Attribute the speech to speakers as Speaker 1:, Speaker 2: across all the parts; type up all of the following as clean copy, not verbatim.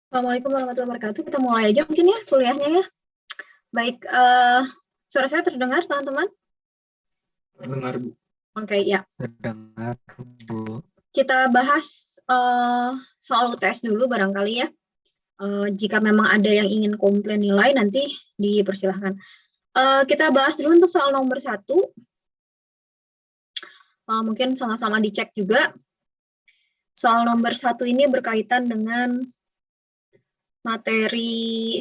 Speaker 1: Assalamualaikum warahmatullahi wabarakatuh. Kita mulai aja mungkin ya kuliahnya ya. Baik, suara saya terdengar teman-teman?
Speaker 2: Dengar Bu.
Speaker 1: Oke, ya.
Speaker 3: Terdengar Bu.
Speaker 1: Kita bahas soal UTS dulu barangkali ya. Jika memang ada yang ingin komplain nilai nanti dipersilahkan. Kita bahas dulu untuk soal nomor 1. Mungkin sama-sama dicek juga. Soal nomor 1 ini berkaitan dengan materi.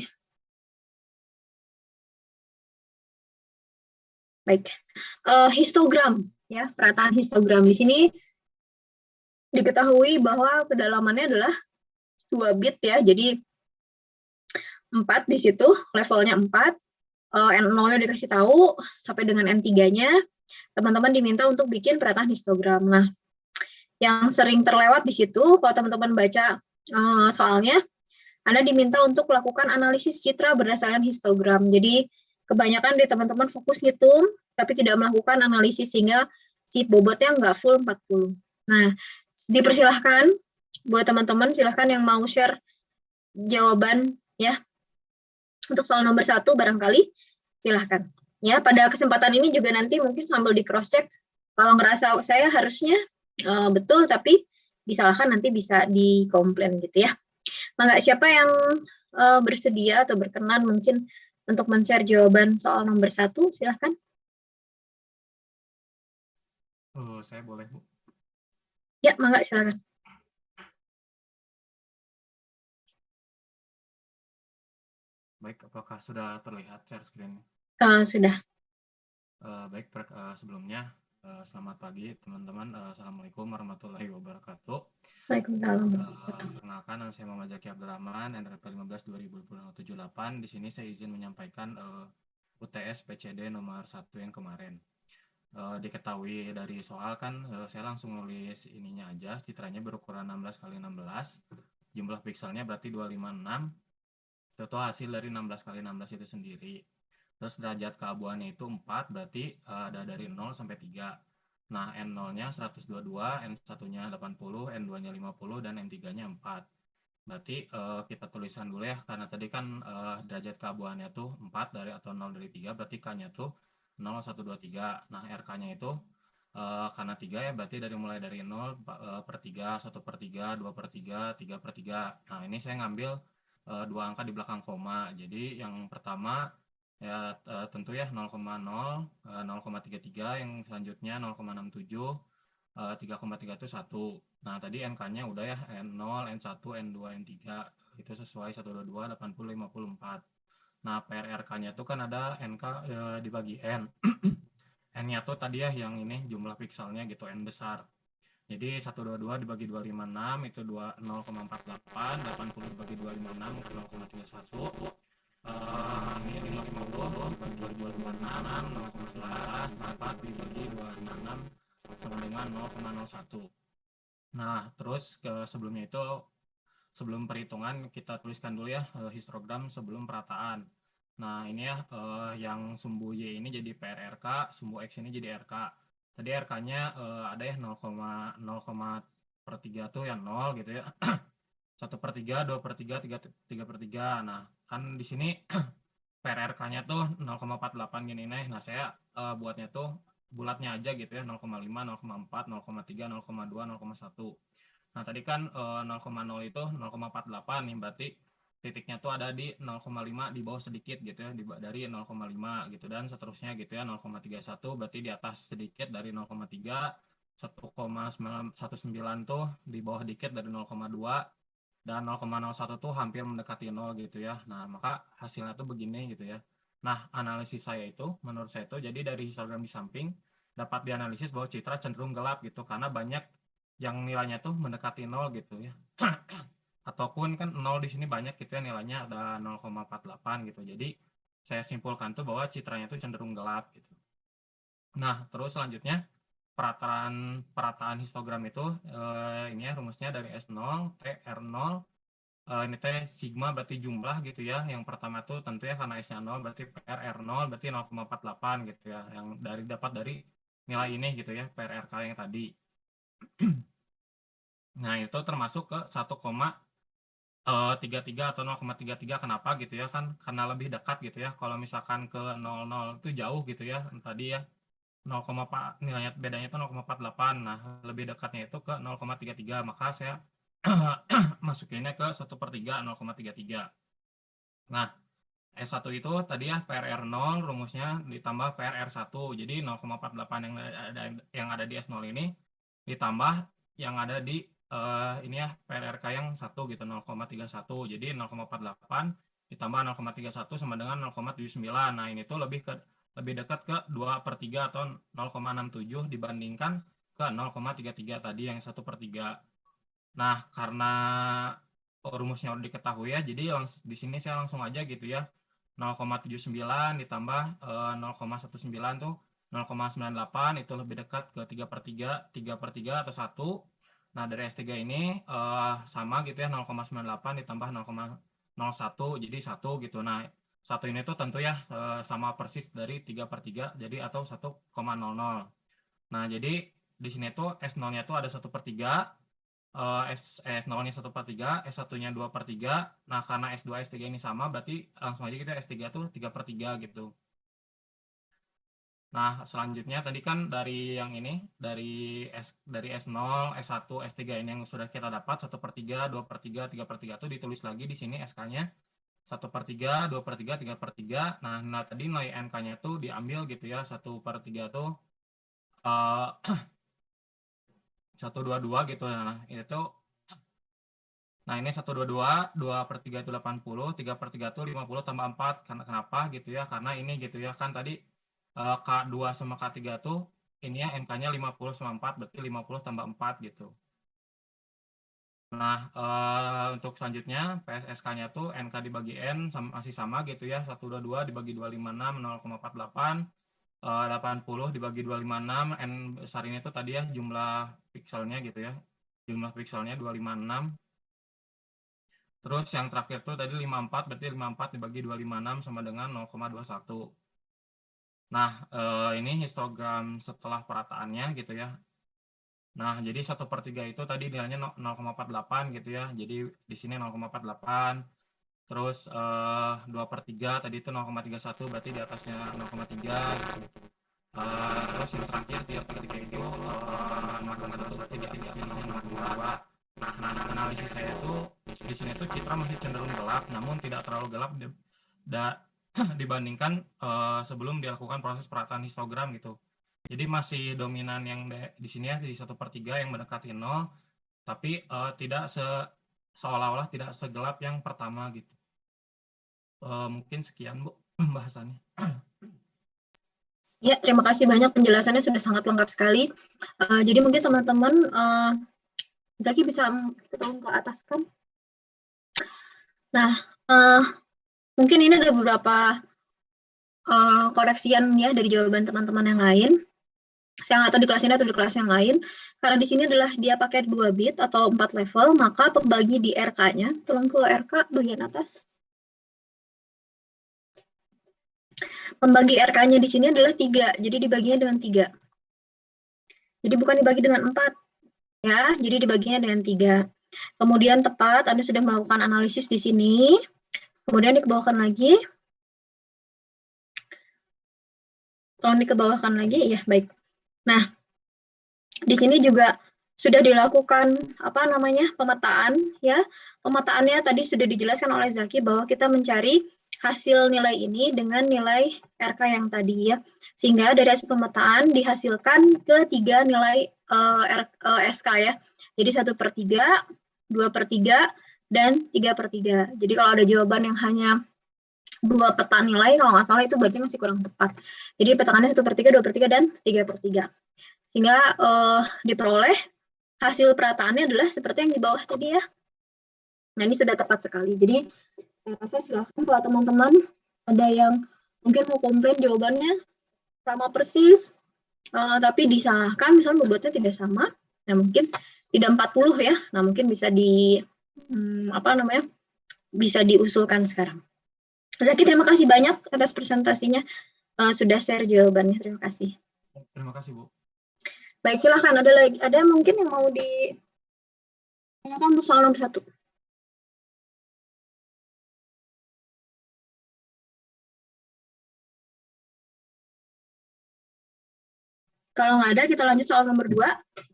Speaker 1: Baik, histogram ya, perataan histogram di sini diketahui bahwa kedalamannya adalah 2 bit ya, jadi 4 di situ, levelnya 4, N0-nya dikasih tahu, sampai dengan N3-nya, teman-teman diminta untuk bikin perataan histogram. Nah, yang sering terlewat di situ, kalau teman-teman baca soalnya, Anda diminta untuk melakukan analisis citra berdasarkan histogram. Jadi, kebanyakan di teman-teman fokus ngitung, tapi tidak melakukan analisis, sehingga si bobotnya nggak full 40. Nah, dipersilahkan buat teman-teman, silahkan yang mau share jawaban ya untuk soal nomor 1 barangkali silahkan ya. Pada kesempatan ini juga nanti mungkin sambil di cross check, kalau ngerasa saya harusnya betul tapi disalahkan nanti bisa dikomplain gitu ya. Mangga, siapa yang bersedia atau berkenan mungkin untuk men-share jawaban soal nomor 1, silahkan.
Speaker 2: Saya boleh Bu.
Speaker 1: Ya, mangga silakan.
Speaker 2: Baik, apakah sudah terlihat share screen?
Speaker 1: Sudah.
Speaker 2: Baik, sebelumnya selamat pagi teman-teman. Assalamualaikum warahmatullahi wabarakatuh.
Speaker 1: Waalaikumsalam.
Speaker 2: Perkenalkan, nama saya Muhammad Zaki Abdurrahman, NRP 15 2078. Di sini saya izin menyampaikan UTS PCD nomor 1 yang kemarin. Diketahui dari soal kan saya langsung nulis ininya aja, citranya berukuran 16 kali 16, jumlah pikselnya berarti 256. Itu hasil dari 16 kali 16 itu sendiri. Terus derajat keabuannya itu 4, berarti ada dari 0 sampai 3. Nah, N0-nya 122, N1-nya 80, N2-nya 50, dan N3-nya 4. Berarti kita tulisan dulu ya, karena tadi kan derajat keabuannya tuh 4 dari atau 0 dari 3, berarti K-nya tuh 0, 1, 2, 3. Nah, RK-nya itu karena 3 ya, berarti mulai dari 0 per 3, 1 per 3, 2 per 3, 3 per 3. Nah, ini saya ngambil 2 angka di belakang koma. Jadi yang pertama ya tentu ya 0,0, 0,33, yang selanjutnya 0,67, 3,3 itu 1. Nah, tadi NK-nya udah ya, N0, N1, N2, N3. Itu sesuai 122, 80, 54. Nah, PRRK-nya tuh kan ada NK dibagi N. N-nya tuh tadi ya yang ini jumlah pikselnya gitu, N besar. Jadi 122 dibagi 256 itu 0,48, 80 dibagi 256 kan 0,31. Ini 550 dibagi 256, 0,11, 4 dibagi 266 sama dengan 0,01. Nah, terus sebelumnya itu, sebelum perhitungan kita tuliskan dulu ya histogram sebelum perataan. Nah, ini ya yang sumbu Y ini jadi PRRK, sumbu X ini jadi RK. Tadi RK-nya ada ya 0, per 3 tuh ya 0 gitu ya. 1 per 3, 2 per 3, 3 per 3. Nah, kan di sini PRRK-nya tuh 0,48 gini nih. Nah, saya buatnya tuh bulatnya aja gitu ya, 0,5, 0,4, 0,3, 0,2, 0,1. Nah, tadi kan 0,0 itu 0,48 nih, berarti titiknya tuh ada di 0,5 di bawah sedikit gitu ya, dari 0,5 gitu, dan seterusnya gitu ya, 0,31 berarti di atas sedikit dari 0,3, 1,919 tuh di bawah dikit dari 0,2, dan 0,01 tuh hampir mendekati 0 gitu ya. Nah, maka hasilnya tuh begini gitu ya. Nah, analisis saya itu, menurut saya itu, jadi dari histogram di samping dapat dianalisis bahwa citra cenderung gelap gitu, karena banyak yang nilainya tuh mendekati 0 gitu ya. Ataupun kan 0 di sini banyak gitu ya, nilainya ada 0,48 gitu. Jadi saya simpulkan tuh bahwa citranya tuh cenderung gelap gitu. Nah, terus selanjutnya perataan histogram itu ini ya rumusnya dari S0 T R0. Ini teh sigma berarti jumlah gitu ya. Yang pertama tuh tentu ya karena S-nya 0 berarti PR R0 berarti 0,48 gitu ya. Yang dapat dari nilai ini gitu ya, PRRK yang tadi. Nah, itu termasuk ke 1,0 33 atau 0,33. Kenapa gitu ya, kan karena lebih dekat gitu ya. Kalau misalkan ke 00 itu jauh gitu ya, tadi ya 0,4 nilainya bedanya itu 0,48. Nah, lebih dekatnya itu ke 0,33, maka saya masukinnya ke 1/3 0,33. Nah, S1 itu tadi ya PRR0 rumusnya ditambah PRR1. Jadi 0,48 yang ada di S0 ini ditambah yang ada di ini ya PRRK yang 1 gitu 0,31. Jadi 0,48 ditambah 0,31 sama dengan 0,79. Nah, ini tuh lebih dekat ke 2/3 atau 0,67 dibandingkan ke 0,33 tadi yang 1/3. Nah, karena rumusnya udah diketahui ya, jadi di sini saya langsung aja gitu ya. 0,79 ditambah 0,19 tuh 0,98, itu lebih dekat ke 3/3 atau 1. Nah, dari S3 ini sama gitu ya, 0,98 ditambah 0,01, jadi 1 gitu. Nah, 1 ini tuh tentu ya sama persis dari 3/3, jadi atau 1,00. Nah, jadi di sini tuh S0-nya tuh ada 1/3, S0-nya 1/3, S1-nya 2/3. Nah, karena S2, S3 ini sama, berarti langsung aja kita S3 tuh 3/3 gitu. Nah, selanjutnya tadi kan dari yang ini, dari S0, S1, S3 ini yang sudah kita dapat 1/3, 2/3, 3/3 itu ditulis lagi di sini SK-nya 1/3, 2/3, 3/3. Nah, tadi nilai NK-nya itu diambil gitu ya, 1/3 tuh 122 gitu. Nah, ini 122, 2/3 itu 80, 3/3 itu 50 tambah 4. Kenapa gitu ya? Karena ini gitu ya, kan tadi K2 sama K3 tuh ini ya NK-nya 50 sama 4, berarti 50 tambah 4 gitu. Nah, untuk selanjutnya PSSK-nya tuh NK dibagi N masih sama gitu ya, 122 dibagi 256, 0,48, 80 dibagi 256, N besar ini tuh tadi ya jumlah pikselnya gitu ya, jumlah pikselnya 256. Terus yang terakhir tuh tadi 54, berarti 54 dibagi 256 sama dengan 0,21. Nah, ini histogram setelah perataannya gitu ya. Nah, jadi 1/3 itu tadi nilainya 0,48 gitu ya. Jadi di sini 0,48. Terus 2/3 tadi itu 0,31, berarti di atasnya 0,3 gitu. Terus yang terakhir 3/3 itu 0,2, berarti di atasnya 0,2. Nah, analisis saya tuh di sini tuh citra masih cenderung gelap, namun tidak terlalu gelap dibandingkan sebelum dilakukan proses perataan histogram gitu. Jadi masih dominan yang di sini ya, di 1/3 yang mendekati 0, tapi tidak seolah-olah tidak segelap yang pertama gitu. Mungkin sekian Bu pembahasannya.
Speaker 1: Ya, terima kasih banyak, penjelasannya sudah sangat lengkap sekali. Jadi mungkin teman-teman, Zaki bisa tolong ke atas kan? Nah, mungkin ini ada beberapa koreksian ya dari jawaban teman-teman yang lain. Saya nggak tahu di kelas ini atau di kelas yang lain. Karena di sini adalah dia pakai 2 bit atau 4 level, maka pembagi di RK-nya, tolong ke RK bagian atas. Pembagi RK-nya di sini adalah 3, jadi dibaginya dengan 3. Jadi bukan dibagi dengan 4, ya, jadi dibaginya dengan 3. Kemudian tepat, Anda sudah melakukan analisis di sini, kemudian dikebawahkan lagi. Tolong dikebawahkan lagi, ya, baik. Nah, di sini juga sudah dilakukan pemetaan, ya. Pemetaannya tadi sudah dijelaskan oleh Zaki bahwa kita mencari hasil nilai ini dengan nilai RK yang tadi ya, sehingga dari hasil pemetaan dihasilkan ketiga nilai SK ya. Jadi 1/3, 2/3, dan 3/3. Jadi kalau ada jawaban yang hanya 2 peta nilai, kalau nggak salah itu berarti masih kurang tepat. Jadi petakannya 1/3, 2/3, dan 3/3. Sehingga diperoleh hasil perataannya adalah seperti yang di bawah tadi ya. Nah, ini sudah tepat sekali. Jadi saya rasa silahkan kalau teman-teman ada yang mungkin mau komplain jawabannya sama persis, tapi disalahkan, misalnya bobotnya tidak sama, nah mungkin tidak 40 ya, nah mungkin bisa bisa diusulkan sekarang. Zaki, terima kasih banyak atas presentasinya, sudah share jawabannya, terima kasih.
Speaker 2: Terima kasih Bu.
Speaker 1: Baik, silahkan, ada mungkin yang mau ditanyakan untuk soal nomor 1. Kalau nggak ada, kita lanjut soal nomor 2.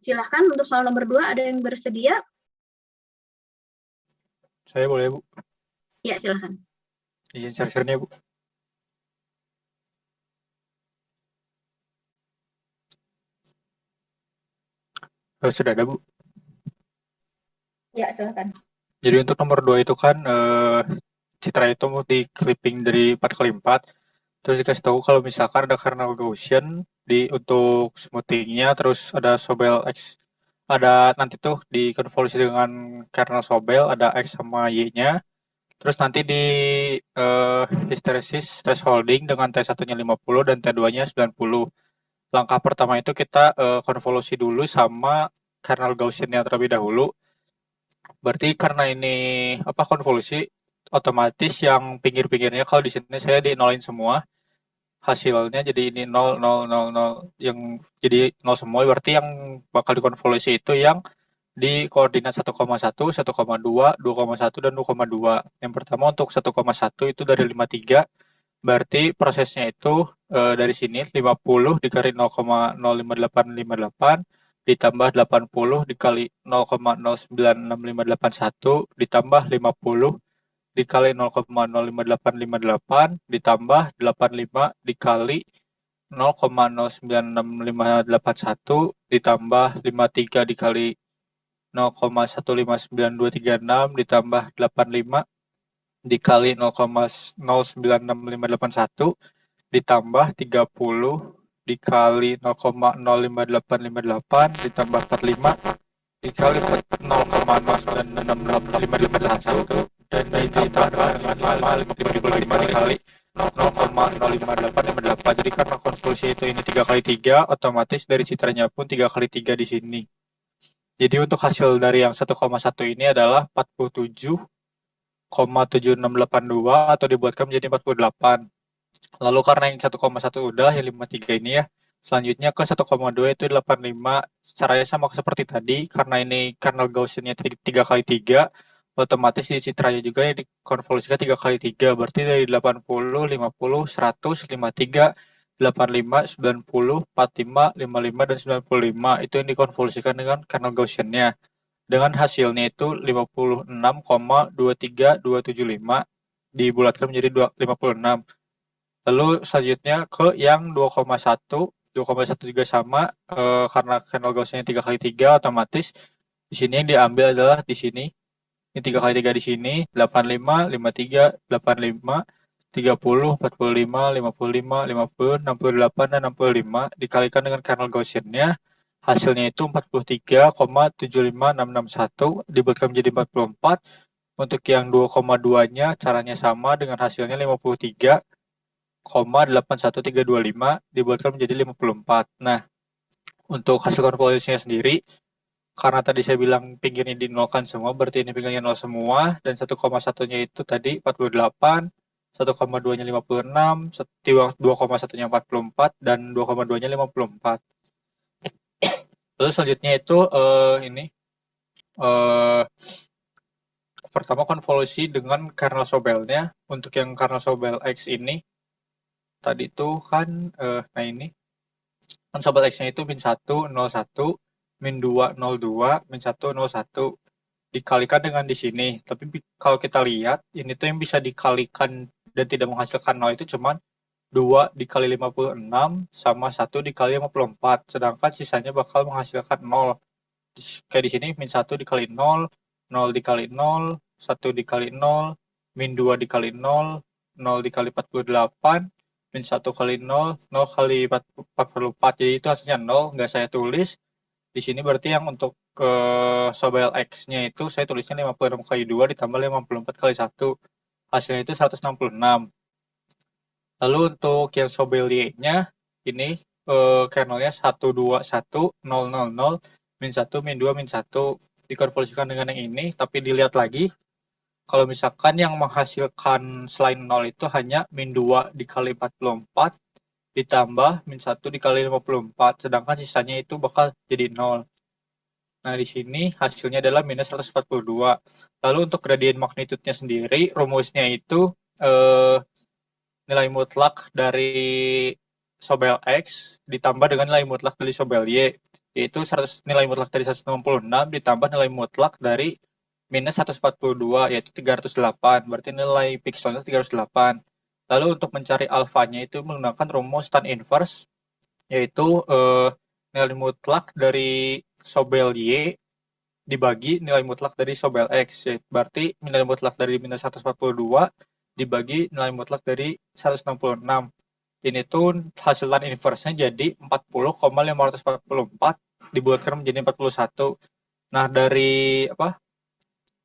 Speaker 1: Silahkan untuk soal nomor 2, ada yang bersedia?
Speaker 4: Saya boleh, Bu?
Speaker 1: Ya, silahkan.
Speaker 4: Izin share-share-nya, Bu. Sudah ada, Bu.
Speaker 1: Ya, silahkan.
Speaker 4: Jadi untuk nomor 2 itu kan citra itu mau di clipping dari 4x4. Terus dikasih tahu kalau misalkan ada kernel Gaussian untuk smoothingnya, terus ada Sobel X, ada nanti tuh dikonvolusi dengan kernel Sobel, ada X sama Y-nya. Terus nanti di hysteresis thresholding dengan T1-nya 50 dan T2-nya 90. Langkah pertama itu kita konvolusi dulu sama kernel Gaussian-nya terlebih dahulu. Berarti karena ini konvolusi, otomatis yang pinggir-pinggirnya kalau di sini saya di nolin semua. Hasilnya jadi ini 0, 0, 0, 0, yang jadi 0 semua, berarti yang bakal dikonvolusi itu yang di koordinat 1,1, 1,2, 2,1, dan 2,2. Yang pertama untuk 1,1 itu dari 53, berarti prosesnya itu dari sini 50 dikali 0,05858 ditambah 80 dikali 0,096581 ditambah 50 dikali 0,05858 ditambah 85 dikali 0,096581 ditambah 53 dikali 0,159236 ditambah 85 dikali 0,096581 ditambah 30 dikali 0,05858 ditambah 45 dikali 0,096581 dan ditambah 55 dikali 0,05858. Jadi karena konvolusi itu ini 3x3, otomatis dari citranya pun 3x3 di sini. Jadi untuk hasil dari yang 1,1 ini adalah 47,7682 atau dibuatkan menjadi 48. Lalu karena yang 1,1 udah, yang 53 ini ya. Selanjutnya ke 1,2 itu 85. Caranya sama seperti tadi, karena ini kernel Gaussian-nya 3x3, otomatis di citranya juga yang dikonvolusikan 3x3. Berarti dari 80, 50, 100, 53, 85, 90, 45, 55, dan 95. Itu yang dikonvolusikan dengan kernel Gaussian-nya. Dengan hasilnya itu 56,23275 dibulatkan menjadi 56. Lalu selanjutnya ke yang 2,1. 2,1 juga sama, karena kernel Gaussian 3x3, otomatis di sini yang diambil adalah di sini. Ini 3x3 di sini, 85, 53, 85, 30, 45, 55, 50, 68, dan 65 dikalikan dengan kernel Gaussian-nya. Hasilnya itu 43,75661 dibuatkan menjadi 44. Untuk yang 2,2-nya caranya sama dengan hasilnya 53,81325 dibuatkan menjadi 54. Nah, untuk hasil konvolusinya sendiri, karena tadi saya bilang pinggirnya dinolkan semua, berarti ini pinggirnya 0 semua, dan 1,1-nya itu tadi 48, 1,2-nya 56, 2,1-nya 44, dan 2,2-nya 54. Lalu selanjutnya itu pertama konvolusi dengan kernel Sobelnya. Untuk yang kernel Sobel X ini, tadi itu kan, nah ini, kan Sobel X-nya itu min 1, 01, min 2, 02, min 1, 01. Dikalikan dengan di sini. Tapi kalau kita lihat, ini tuh yang bisa dikalikan dan tidak menghasilkan 0 itu cuma 2 dikali 56 sama 1 dikali 54. Sedangkan sisanya bakal menghasilkan 0. Kayak di sini, min 1 dikali 0, 0 dikali 0, 1 dikali 0, min 2 dikali 0, 0 dikali 48, min 1 kali 0, 0 kali 44. Jadi itu hasilnya 0, nggak saya tulis. Di sini berarti yang untuk Sobel X-nya itu saya tulisnya 56 kali 2 ditambah 54 kali 1. Hasilnya itu 166. Lalu untuk yang Sobel Y-nya, ini kernelnya 121.000, min 1, min 2, min 1. Dikonvolusikan dengan yang ini, tapi dilihat lagi, kalau misalkan yang menghasilkan selain 0 itu hanya min 2 dikali 44, ditambah min 1 dikali 54, sedangkan sisanya itu bakal jadi 0. Nah, di sini hasilnya adalah minus 142. Lalu untuk gradien magnitude-nya sendiri, rumusnya itu nilai mutlak dari Sobel X ditambah dengan nilai mutlak dari Sobel Y, yaitu nilai mutlak dari 166 ditambah nilai mutlak dari minus 142, yaitu 308. Berarti nilai pikselnya 308. Lalu untuk mencari alfanya itu menggunakan rumus tan inverse, yaitu nilai mutlak dari Sobel Y dibagi nilai mutlak dari Sobel X. Berarti nilai mutlak dari minus 142 dibagi nilai mutlak dari 166. Ini tuh hasil tan inverse-nya jadi 40,544 dibuatkan menjadi 41. Nah, dari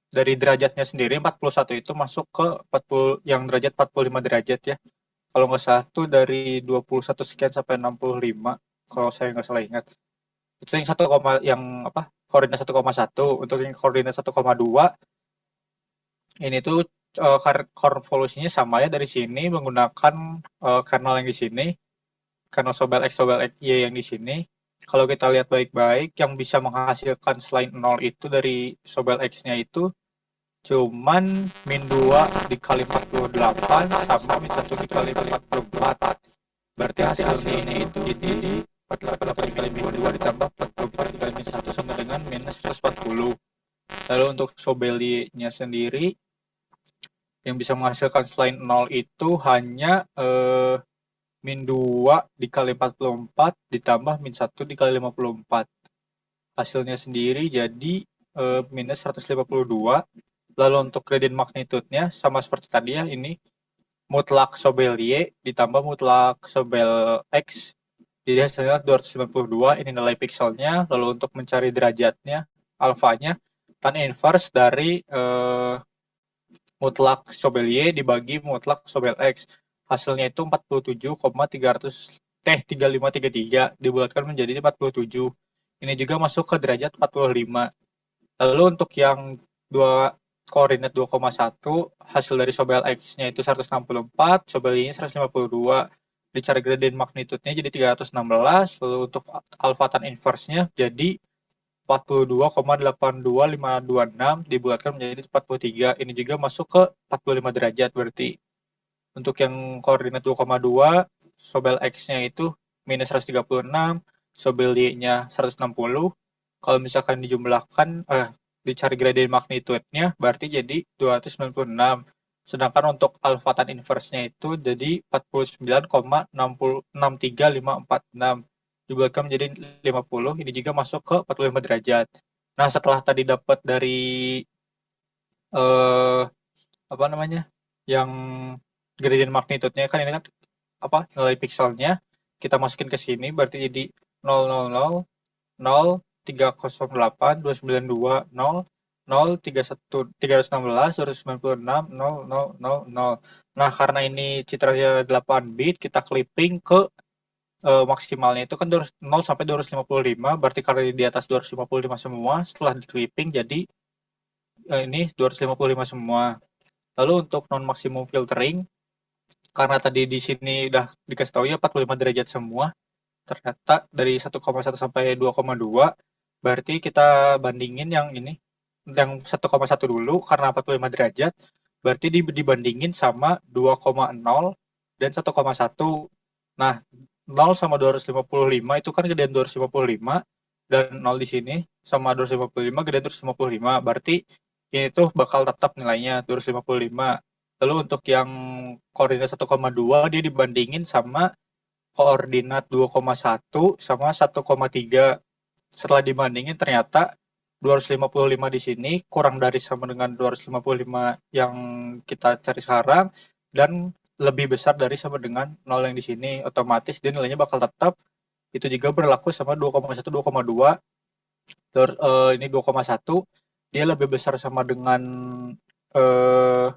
Speaker 4: derajatnya sendiri 41 itu masuk ke 40 yang derajat 45 derajat ya. Kalau nggak salah tuh dari 21 sekian sampai 65 kalau saya nggak salah ingat. Itu yang koordinat 1,1. Untuk yang koordinat 1,2 ini tuh konvolusinya sama ya dari sini menggunakan kernel yang di sini, kernel Sobel X Y yang di sini. Kalau kita lihat baik-baik, yang bisa menghasilkan selain 0 itu dari Sobel X-nya itu cuman min 2 dikali 48 sama min 1 dikali 44. Berarti hasilnya ini itu jadi 48 dikali min 2 ditambah 44 dikali min 1 sama dengan minus 140. Lalu untuk Sobel-nya sendiri yang bisa menghasilkan selain 0 itu hanya min 2 dikali 44 ditambah min 1 dikali 54. Hasilnya sendiri jadi minus 152. Lalu untuk gradient magnitude-nya sama seperti tadi ya, ini mutlak Sobel Y ditambah mutlak Sobel X. Jadi hasilnya 292, ini nilai pikselnya. Lalu untuk mencari derajatnya, alfanya, tan inverse dari mutlak Sobel Y dibagi mutlak Sobel X. Hasilnya itu 47,3533 dibulatkan menjadi 47. Ini juga masuk ke derajat 45. Lalu untuk yang koordinat 2,1, hasil dari Sobel X-nya itu 164, Sobel Y-nya 152. Dicari gradient magnitude-nya jadi 316, lalu untuk alpha tan inverse-nya jadi 42,82526 dibulatkan menjadi 43. Ini juga masuk ke 45 derajat berarti. Untuk yang koordinat 2,2, Sobel X-nya itu minus 136, Sobel Y-nya 160. Kalau misalkan dijumlahkan, dicari gradient magnitude-nya, berarti jadi 296. Sedangkan untuk alpha tan inverse-nya itu jadi 49,63546. Dibuatkan menjadi 50, ini juga masuk ke 45 derajat. Nah, setelah tadi dapat dari yang gradient magnitude-nya kan ini kan nilai pikselnya kita masukin ke sini, berarti jadi 000 0 308 292 0 0 31 316 296 0 0 0 0. Nah, karena ini citranya 8 bit, kita clipping ke maksimalnya itu kan 0 sampai 255, berarti karena di atas 255 semua, setelah di clipping jadi ini 255 semua. Lalu untuk non maksimum filtering, karena tadi di sini udah dikasih tahu ya 45 derajat semua, ternyata dari 1,1 sampai 2,2, berarti kita bandingin yang ini, yang 1,1 dulu karena 45 derajat, berarti dibandingin sama 2,0 dan 1,1. Nah, 0 sama 255 itu kan gedean 255, dan 0 di sini sama 255 gedean 255, berarti ini tuh bakal tetap nilainya 255. Lalu untuk yang koordinat 1,2 dia dibandingin sama koordinat 2,1 sama 1,3. Setelah dibandingin ternyata 255 di sini kurang dari sama dengan 255 yang kita cari sekarang, dan lebih besar dari sama dengan 0 yang di sini. Otomatis dia nilainya bakal tetap. Itu juga berlaku sama 2,1 2,2. Ini 2,1 dia lebih besar sama dengan 0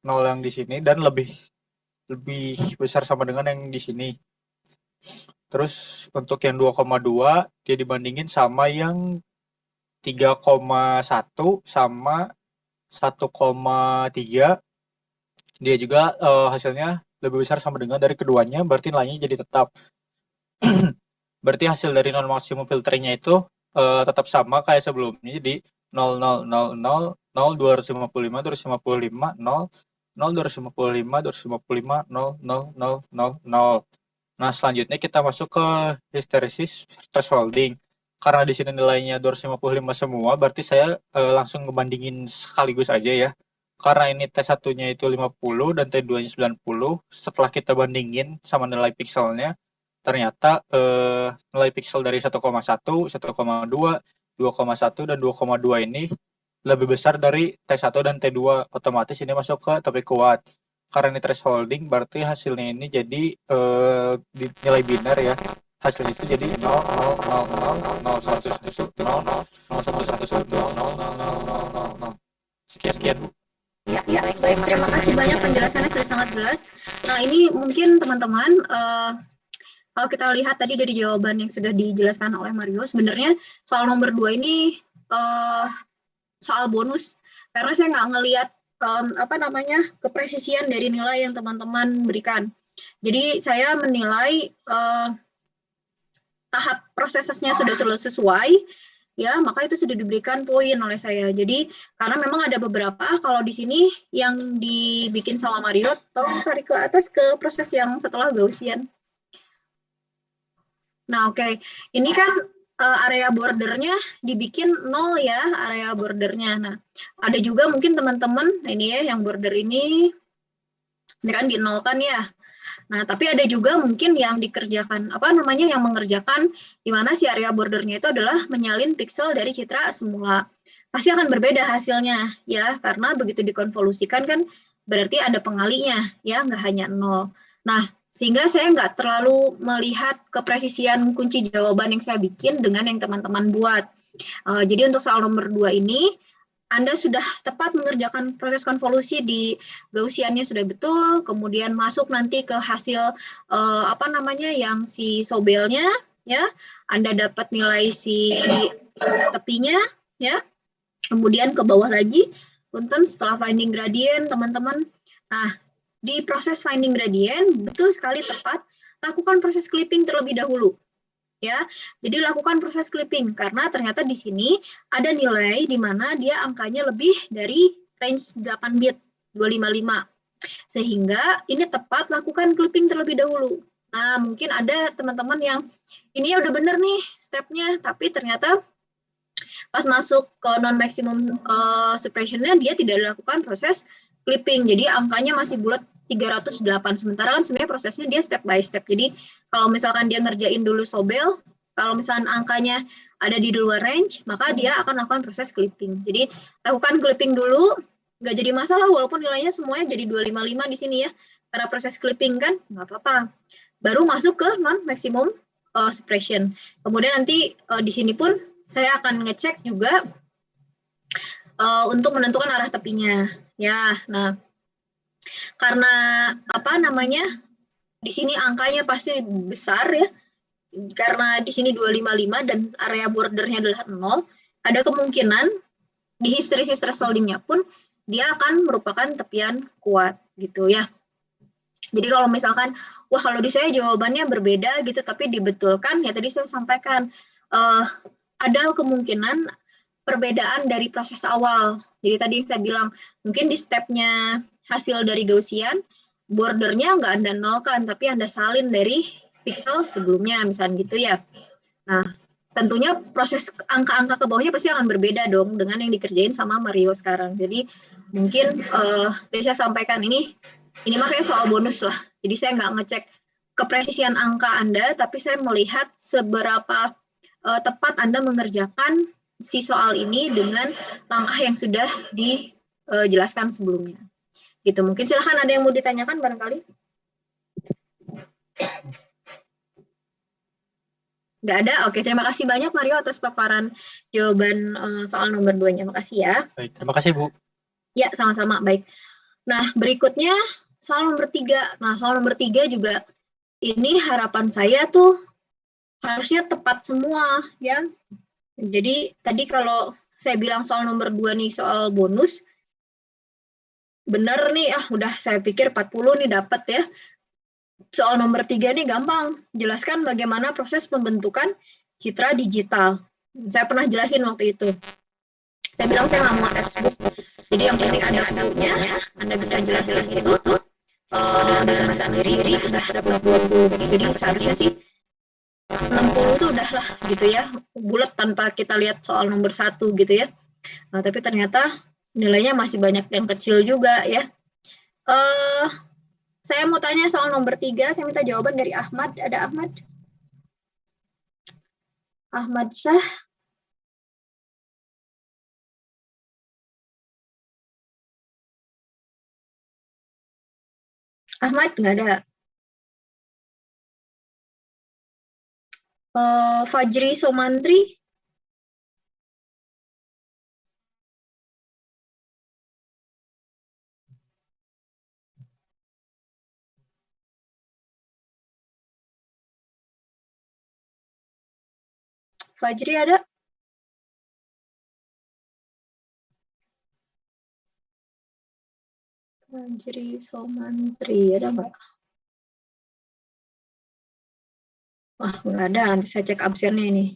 Speaker 4: yang di sini, dan lebih besar sama dengan yang di sini. Terus untuk yang 2,2 dia dibandingin sama yang 3,1 sama 1,3. Dia juga hasilnya lebih besar sama dengan dari keduanya, berarti nilainya jadi tetap. Berarti hasil dari non maksimum filteringnya itu tetap sama kayak sebelumnya, jadi 0 0 0 0 0 255 255 0 0 255 255 0 0 0 0 0. Nah, selanjutnya kita masuk ke hysteresis thresholding. Karena di sini nilainya 255 semua, berarti saya langsung ngebandingin sekaligus aja ya. Karena ini T1-nya itu 50 dan T2-nya 90, setelah kita bandingin sama nilai pixelnya, ternyata nilai pixel dari 1,1, 1,2, 2,1, dan 2,2 ini lebih besar dari T1 dan T2. Otomatis ini masuk ke topik kuat. Karena ini thresholding, berarti hasilnya ini jadi di nilai biner ya. Hasil itu jadi 0, 0, 0, 0, 0, 1, 1, 0, 0, 1, 1, 1, 0, 0, 0, 0, 0. Sekian, Bu.
Speaker 1: Ya, baik. Terima kasih banyak, penjelasannya sudah sangat jelas. Nah, ini mungkin teman-teman, kalau kita lihat tadi dari jawaban yang sudah dijelaskan oleh Mario, sebenarnya soal nomor 2 ini soal bonus, karena saya nggak ngelihat kepresisian dari nilai yang teman-teman berikan. Jadi saya menilai tahap prosesnya sudah sesuai, ya, maka itu sudah diberikan poin oleh saya. Jadi karena memang ada beberapa, kalau di sini yang dibikin sama Mario, tolong tarik ke atas ke proses yang setelah Gaussian. Nah, oke. Ini kan area bordernya dibikin 0 ya, area bordernya. Nah, ada juga mungkin teman-teman, ini ya, yang border ini kan di 0 kan ya. Nah, tapi ada juga mungkin yang dikerjakan, yang mengerjakan di mana si area bordernya itu adalah menyalin pixel dari citra semula. Pasti akan berbeda hasilnya, ya, karena begitu dikonvolusikan kan berarti ada pengalinya, ya, nggak hanya 0. Nah, sehingga saya nggak terlalu melihat kepresisian kunci jawaban yang saya bikin dengan yang teman-teman buat. Jadi untuk soal nomor 2 ini, Anda sudah tepat mengerjakan proses konvolusi di Gaussiannya sudah betul, kemudian masuk nanti ke hasil yang si Sobelnya, ya, Anda dapat nilai si tepinya, ya, kemudian ke bawah lagi, punten setelah finding gradient, teman-teman. Nah, di proses finding gradient, betul sekali tepat, lakukan proses clipping terlebih dahulu. Ya, jadi lakukan proses clipping, karena ternyata di sini ada nilai di mana dia angkanya lebih dari range 8 bit, 255. Sehingga ini tepat lakukan clipping terlebih dahulu. Nah, mungkin ada teman-teman yang ini ya udah bener nih stepnya, tapi ternyata pas masuk ke non-maximum suppression-nya, dia tidak dilakukan proses clipping, jadi angkanya masih bulat 308, sementara kan sebenarnya prosesnya dia step by step. Jadi kalau misalkan dia ngerjain dulu Sobel, kalau misalkan angkanya ada di luar range, maka dia akan lakukan proses clipping. Jadi lakukan clipping dulu, nggak jadi masalah walaupun nilainya semuanya jadi 255 di sini ya, karena proses clipping kan nggak apa-apa. Baru masuk ke non-maximum suppression. Kemudian nanti di sini pun saya akan ngecek juga untuk menentukan arah tepinya. Ya, nah karena di sini angkanya pasti besar ya, karena di sini 255 dan area bordernya adalah 0, ada kemungkinan di hysteresis thresholding-nya pun dia akan merupakan tepian kuat gitu ya. Jadi kalau misalkan, wah kalau di saya jawabannya berbeda gitu, tapi dibetulkan, ya tadi saya sampaikan, ada kemungkinan perbedaan dari proses awal. Jadi tadi yang saya bilang, mungkin di stepnya hasil dari Gaussian, bordernya nggak Anda nolkan, tapi Anda salin dari pixel sebelumnya, misalnya gitu ya. Nah, tentunya proses angka-angka ke bawahnya pasti akan berbeda dong dengan yang dikerjain sama Mario sekarang. Jadi mungkin saya sampaikan ini makanya soal bonus lah. Jadi saya nggak ngecek kepresisian angka Anda, tapi saya melihat seberapa tepat Anda mengerjakan si soal ini dengan langkah yang sudah dijelaskan sebelumnya. Gitu, mungkin silahkan ada yang mau ditanyakan barangkali. Nggak ada? Oke, terima kasih banyak Mario atas paparan jawaban soal nomor 2-nya. Makasih ya.
Speaker 4: Baik, terima kasih Bu.
Speaker 1: Ya, sama-sama. Baik. Nah, berikutnya soal nomor 3. Nah, soal nomor 3 juga ini harapan saya tuh harusnya tepat semua ya. Jadi tadi kalau saya bilang soal nomor 2 nih soal bonus, bener nih, udah saya pikir 40 nih dapat ya. Soal nomor 3 nih gampang, jelaskan bagaimana proses pembentukan citra digital. Saya pernah jelasin waktu itu. Saya bilang saya nggak mau textbook, jadi yang penting ada bukunya, Anda bisa jelas-jelas itu tuh dengan bahasa sendiri, udah 23 Jadi seharusnya sih 60 tuh udah lah gitu ya, bulat tanpa kita lihat soal nomor 1 gitu ya. Nah, tapi ternyata nilainya masih banyak yang kecil juga ya. Saya mau tanya soal nomor 3, saya minta jawaban dari Ahmad. Ada Ahmad? Ahmad Syah. Ahmad, nggak ada. Fajri Somantri. Fajri ada? Fajri Somantri, ada nggak? Wah, nggak ada. Nanti saya cek absennya ini.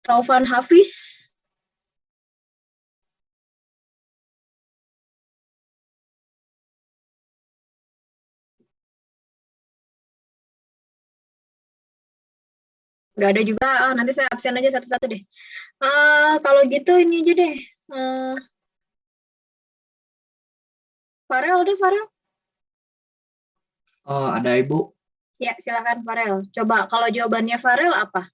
Speaker 1: Taufan Hafiz. Nggak ada juga. Nanti saya absen aja satu-satu deh. Kalau gitu ini aja deh. Farel deh, Farel.
Speaker 3: Ada Ibu.
Speaker 1: Ya, silakan Farel. Coba kalau jawabannya Farel apa?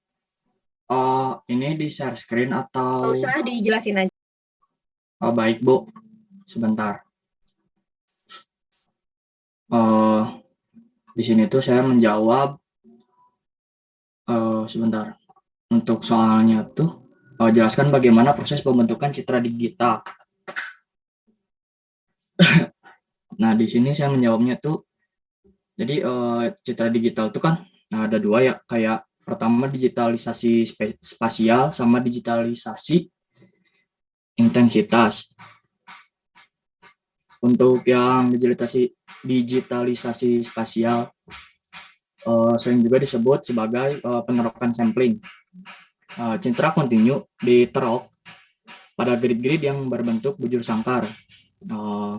Speaker 3: Ini di share screen atau?
Speaker 1: Nggak usah dijelasin aja.
Speaker 3: Baik, Bu. Sebentar. Di sini tuh saya menjawab, sebentar. Untuk soalnya tuh, jelaskan bagaimana proses pembentukan citra digital. Nah, di sini saya menjawabnya tuh, jadi citra digital itu kan ada dua ya, kayak pertama digitalisasi spasial sama digitalisasi intensitas. Untuk yang digitalisasi spasial, sering juga disebut sebagai penerokan sampling. Citra kontinu diterok pada grid-grid yang berbentuk bujur sangkar,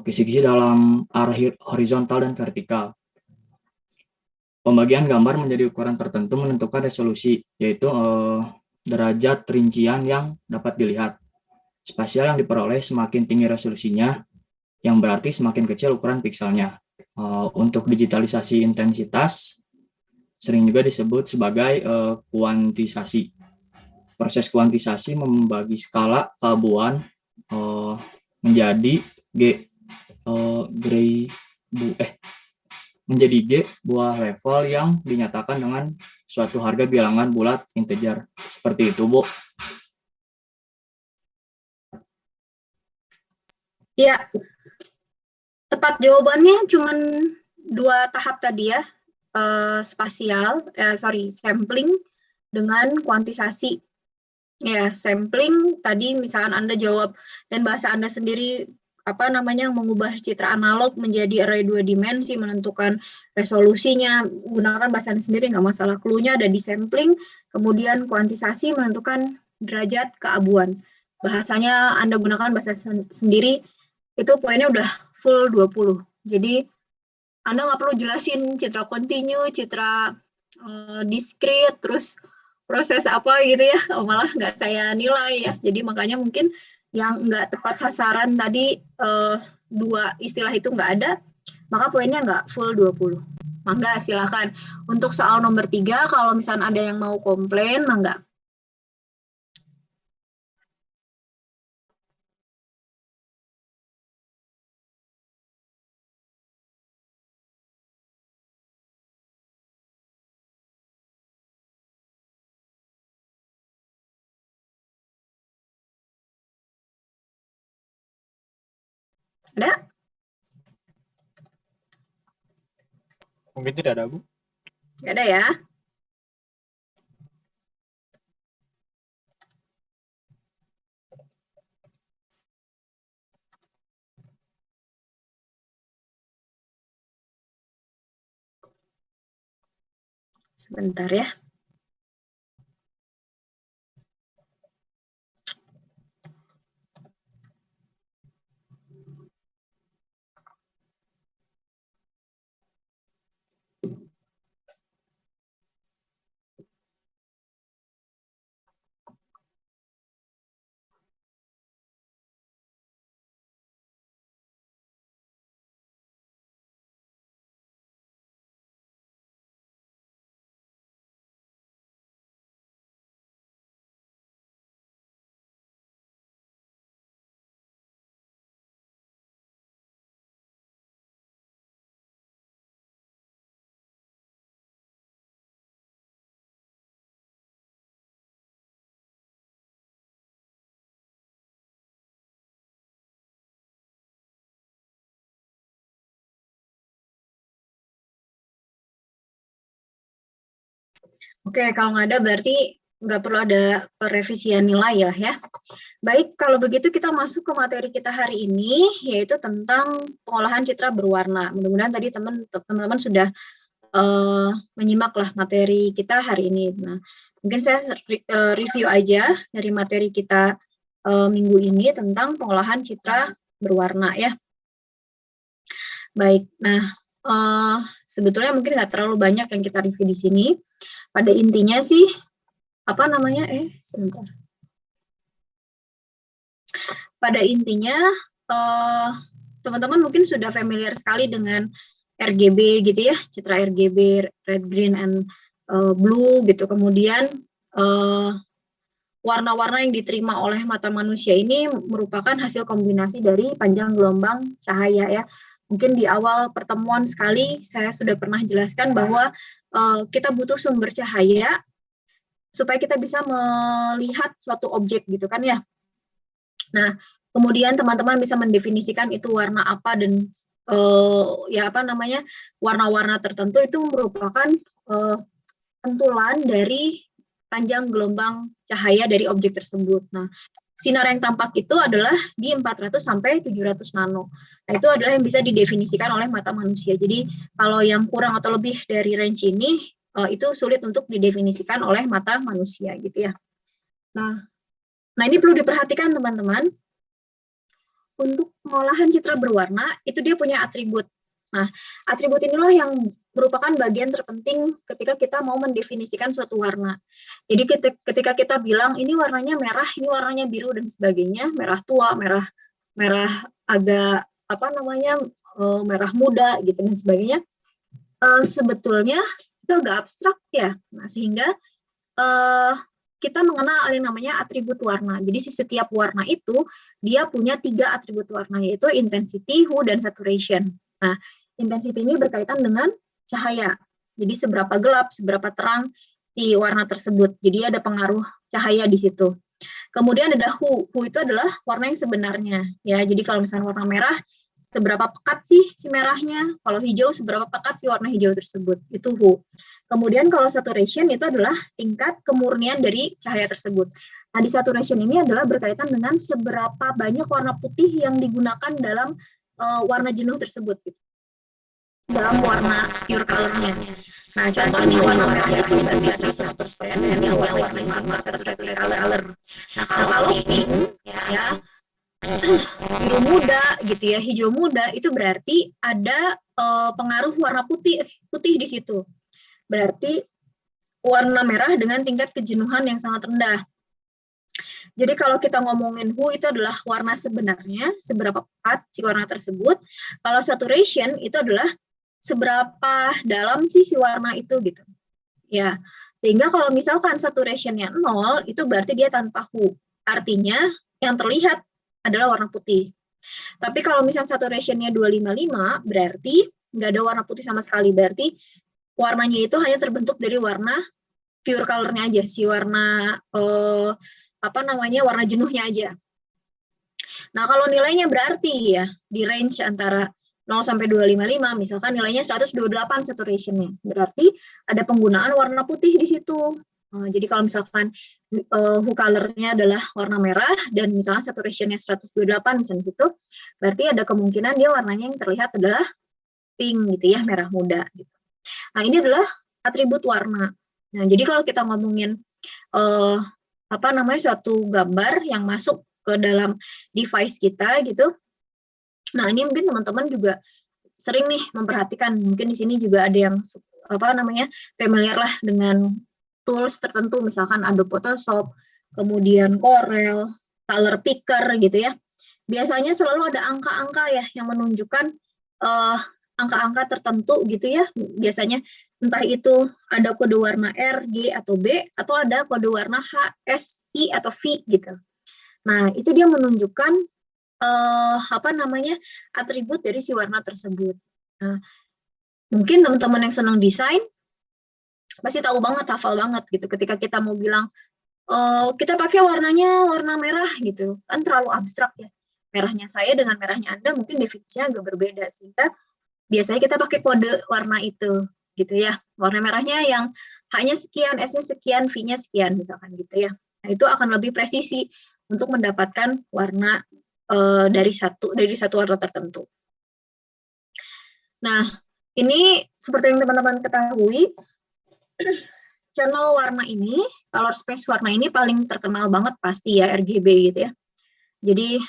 Speaker 3: kisi-kisi dalam arah horizontal dan vertikal. Pembagian gambar menjadi ukuran tertentu menentukan resolusi, yaitu derajat rincian yang dapat dilihat. Spasial yang diperoleh semakin tinggi resolusinya, yang berarti semakin kecil ukuran pikselnya. Untuk digitalisasi intensitas, sering juga disebut sebagai kuantisasi. Proses kuantisasi membagi skala keabuan menjadi menjadi G buah level yang dinyatakan dengan suatu harga bilangan bulat integer. Seperti itu, Bu.
Speaker 1: Ya, tepat jawabannya cuma 2 tahap tadi ya. Sampling dengan kuantisasi. Ya, sampling tadi misalkan Anda jawab dan bahasa Anda sendiri mengubah citra analog menjadi array 2 dimensi, menentukan resolusinya, gunakan bahasa Anda sendiri, nggak masalah. Clue-nya ada di sampling, kemudian kuantisasi menentukan derajat keabuan. Bahasanya Anda gunakan bahasa sendiri, itu poinnya udah full 20. Jadi, Anda nggak perlu jelasin citra kontinu, citra discrete, terus proses apa gitu ya, malah nggak saya nilai ya. Jadi makanya mungkin yang nggak tepat sasaran tadi 2 istilah itu nggak ada, maka poinnya nggak full 20. Mangga silakan. Untuk soal nomor 3, kalau misalnya ada yang mau komplain, mangga. Ada?
Speaker 4: Mungkin tidak ada, Bu.
Speaker 1: Nggak ada ya? Sebentar ya. Oke, kalau nggak ada berarti nggak perlu ada revisian nilai lah ya. Baik, kalau begitu kita masuk ke materi kita hari ini, yaitu tentang pengolahan citra berwarna. Mudah-mudahan tadi teman-teman sudah menyimak lah materi kita hari ini. Nah, mungkin saya review aja dari materi kita minggu ini tentang pengolahan citra berwarna ya. Baik, nah sebetulnya mungkin nggak terlalu banyak yang kita review di sini. Pada intinya sih, sebentar. Pada intinya, teman-teman mungkin sudah familiar sekali dengan RGB gitu ya, citra RGB, red, green, and blue gitu. Kemudian warna-warna yang diterima oleh mata manusia ini merupakan hasil kombinasi dari panjang gelombang cahaya ya. Mungkin di awal pertemuan sekali saya sudah pernah jelaskan bahwa kita butuh sumber cahaya supaya kita bisa melihat suatu objek gitu kan ya. Nah, kemudian teman-teman bisa mendefinisikan itu warna apa dan warna-warna tertentu itu merupakan pantulan dari panjang gelombang cahaya dari objek tersebut. Nah, sinar yang tampak itu adalah di 400 sampai 700 nano. Nah, itu adalah yang bisa didefinisikan oleh mata manusia. Jadi, kalau yang kurang atau lebih dari range ini, itu sulit untuk didefinisikan oleh mata manusia gitu ya. Nah ini perlu diperhatikan teman-teman. Untuk pengolahan citra berwarna, itu dia punya atribut. Nah, atribut inilah yang merupakan bagian terpenting ketika kita mau mendefinisikan suatu warna. Jadi ketika kita bilang ini warnanya merah, ini warnanya biru dan sebagainya, merah tua, merah agak merah muda gitu dan sebagainya. Sebetulnya itu agak abstrak ya. Nah, sehingga kita mengenal yang namanya atribut warna. Jadi setiap warna itu dia punya 3 atribut warna, yaitu intensity, hue, dan saturation. Nah, intensity ini berkaitan dengan cahaya. Jadi seberapa gelap, seberapa terang si warna tersebut. Jadi ada pengaruh cahaya di situ. Kemudian ada hue. Hue itu adalah warna yang sebenarnya. Ya, jadi kalau misalnya warna merah, seberapa pekat sih si merahnya? Kalau hijau, seberapa pekat si warna hijau tersebut? Itu hue. Kemudian kalau saturation itu adalah tingkat kemurnian dari cahaya tersebut. Nah, di saturation ini adalah berkaitan dengan seberapa banyak warna putih yang digunakan dalam warna jenuh tersebut, gitu. Dalam warna pure color-nya. Nah, contohnya warna merah itu berarti 100%, yang warna hijau satu color. Nah, kalau pink, ya biru muda, gitu ya, hijau muda, itu berarti ada pengaruh warna putih di situ. Berarti warna merah dengan tingkat kejenuhan yang sangat rendah. Jadi kalau kita ngomongin hue itu adalah warna sebenarnya, seberapa pekat si warna tersebut. Kalau saturation itu adalah seberapa dalam sih si warna itu gitu. Ya, sehingga kalau misalkan saturationnya 0, itu berarti dia tanpa hue. Artinya yang terlihat adalah warna putih. Tapi kalau misalnya saturationnya 255, berarti nggak ada warna putih sama sekali. Berarti warnanya itu hanya terbentuk dari warna pure color-nya aja, si warna warna jenuhnya aja. Nah, kalau nilainya berarti ya di range antara 0 sampai 255, misalkan nilainya 128 saturation-nya. Berarti ada penggunaan warna putih di situ. Jadi kalau misalkan hue color-nya adalah warna merah dan misalnya saturation-nya 128 misalnya situ, berarti ada kemungkinan dia warnanya yang terlihat adalah pink gitu ya, merah muda gitu. Nah, ini adalah atribut warna. Nah, jadi kalau kita ngomongin suatu gambar yang masuk ke dalam device kita gitu. Nah, ini mungkin teman-teman juga sering nih memperhatikan, mungkin di sini juga ada yang familiar lah dengan tools tertentu, misalkan Adobe Photoshop, kemudian Corel, Color Picker gitu ya. Biasanya selalu ada angka-angka ya yang menunjukkan angka-angka tertentu gitu ya. Biasanya entah itu ada kode warna R, G, atau B, atau ada kode warna H, S, I, atau V gitu. Nah, itu dia menunjukkan atribut dari si warna tersebut. Nah, mungkin teman-teman yang senang desain pasti tahu banget, hafal banget gitu. Ketika kita mau bilang kita pakai warnanya warna merah gitu, kan terlalu abstrak ya. Merahnya saya dengan merahnya Anda mungkin definisinya agak berbeda, sehingga biasanya kita pakai kode warna itu gitu ya. Warna merahnya yang H-nya sekian, S-nya sekian, V-nya sekian misalkan gitu ya. Nah, itu akan lebih presisi untuk mendapatkan warna dari satu warna tertentu. Nah, ini seperti yang teman-teman ketahui, channel warna ini, color space warna ini paling terkenal banget pasti ya RGB gitu ya. Jadi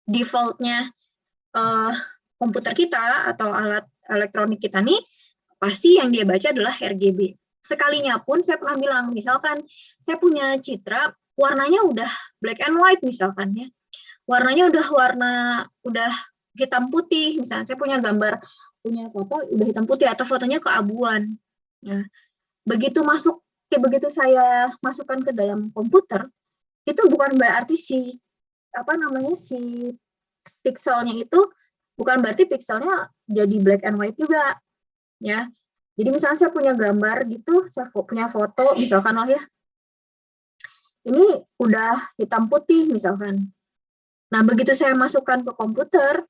Speaker 1: defaultnya komputer kita atau alat elektronik kita nih pasti yang dia baca adalah RGB. Sekalinya pun saya pernah bilang, misalkan saya punya citra warnanya udah black and white misalkan ya, warnanya udah hitam putih, misalnya saya punya foto udah hitam putih atau fotonya keabuan. Nah, begitu saya masukkan ke dalam komputer, itu bukan berarti si pixelnya itu bukan berarti pixelnya jadi black and white juga ya. Jadi misalnya saya punya gambar gitu, saya punya foto misalkan lah ya, ini udah hitam putih misalkan. Nah, begitu saya masukkan ke komputer,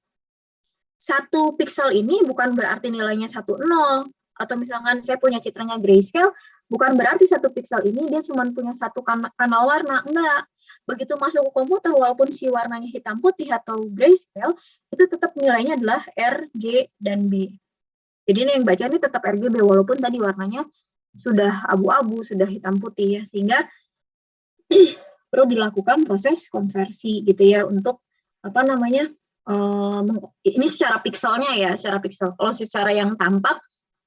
Speaker 1: satu pixel ini bukan berarti nilainya 1, 0. Atau misalkan saya punya citranya grayscale, bukan berarti satu pixel ini dia cuma punya satu kanal warna. Enggak. Begitu masuk ke komputer, walaupun si warnanya hitam putih atau grayscale, itu tetap nilainya adalah R, G, dan B. Jadi ini yang baca ini tetap RGB, walaupun tadi warnanya sudah abu-abu, sudah hitam putih ya, sehingga perlu dilakukan proses konversi gitu ya untuk ini secara pixelnya ya, secara pixel. Kalau secara yang tampak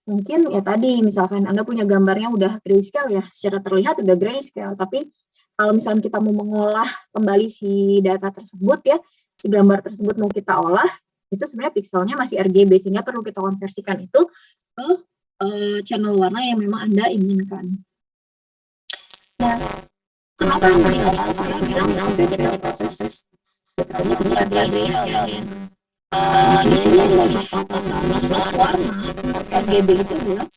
Speaker 1: mungkin ya tadi misalkan Anda punya gambarnya udah grayscale ya, secara terlihat udah grayscale, tapi kalau misalkan kita mau mengolah kembali si data tersebut ya, si gambar tersebut mau kita olah, itu sebenarnya pixelnya masih RGB, sehingga perlu kita konversikan itu ke channel warna yang memang Anda inginkan. Nah, kenapa saya bilang kita proses betulnya grayscale ya. Di sini lagi warna RGB itu adalah,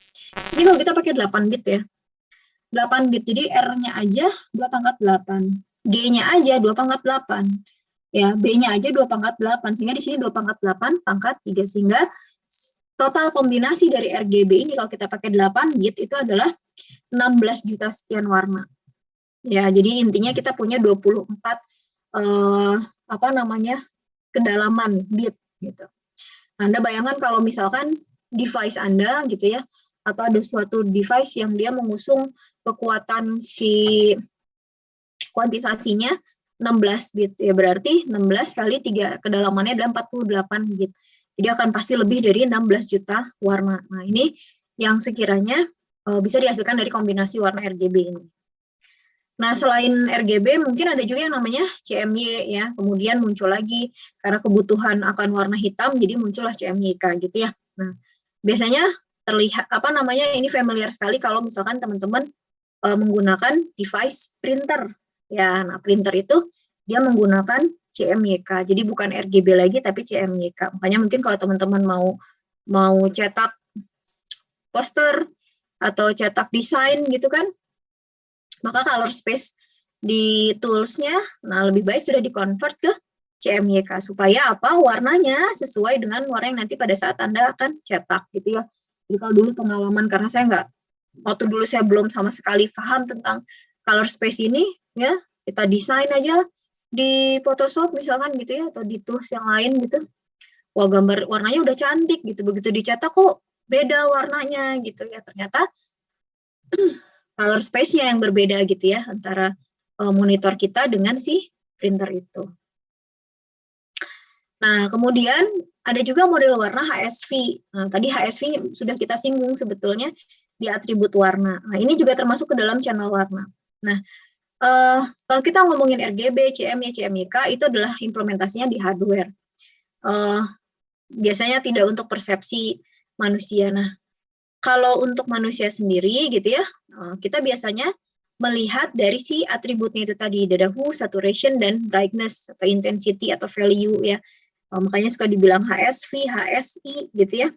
Speaker 1: ini kalau kita pakai 8 bit ya, 8 bit, jadi R-nya aja 2/8, G-nya aja 2/8, ya, B-nya aja 2/8, sehingga di sini 2/8 × 3, sehingga total kombinasi dari RGB ini kalau kita pakai 8 bit itu adalah 16 juta sekian warna. Ya, jadi intinya kita punya 24 kedalaman bit gitu. Anda bayangkan kalau misalkan device Anda gitu ya, atau ada suatu device yang dia mengusung kekuatan si kuantisasinya 16 bit ya, berarti 16 kali 3 kedalamannya adalah 48 bit. Jadi akan pasti lebih dari 16 juta warna. Nah, ini yang sekiranya bisa dihasilkan dari kombinasi warna RGB ini. Nah, selain RGB mungkin ada juga yang namanya CMY ya. Kemudian muncul lagi karena kebutuhan akan warna hitam, jadi muncullah CMYK gitu ya. Nah, biasanya terlihat ini familiar sekali kalau misalkan teman-teman menggunakan device printer. Ya, nah printer itu dia menggunakan CMYK. Jadi bukan RGB lagi tapi CMYK. Makanya mungkin kalau teman-teman mau cetak poster atau cetak desain gitu kan, maka color space di tools-nya nah lebih baik sudah di-convert ke CMYK supaya warnanya sesuai dengan warna yang nanti pada saat Anda akan cetak gitu ya. Jadi kalau dulu pengalaman, karena saya waktu dulu saya belum sama sekali paham tentang color space ini ya, kita desain aja di Photoshop misalkan gitu ya, atau di tools yang lain gitu, wah gambar warnanya udah cantik gitu, begitu dicetak kok beda warnanya gitu ya, ternyata color space-nya yang berbeda gitu ya antara monitor kita dengan si printer itu. Nah, kemudian ada juga model warna HSV. Nah, tadi HSV sudah kita singgung sebetulnya di atribut warna. Nah, ini juga termasuk ke dalam channel warna. Nah, kalau kita ngomongin RGB, CMY, CMYK, itu adalah implementasinya di hardware. Biasanya tidak untuk persepsi manusia. Nah, kalau untuk manusia sendiri gitu ya, kita biasanya melihat dari si atributnya itu tadi, dada hue, saturation, dan brightness, atau intensity, atau value ya. Makanya suka dibilang HSV, HSI gitu ya.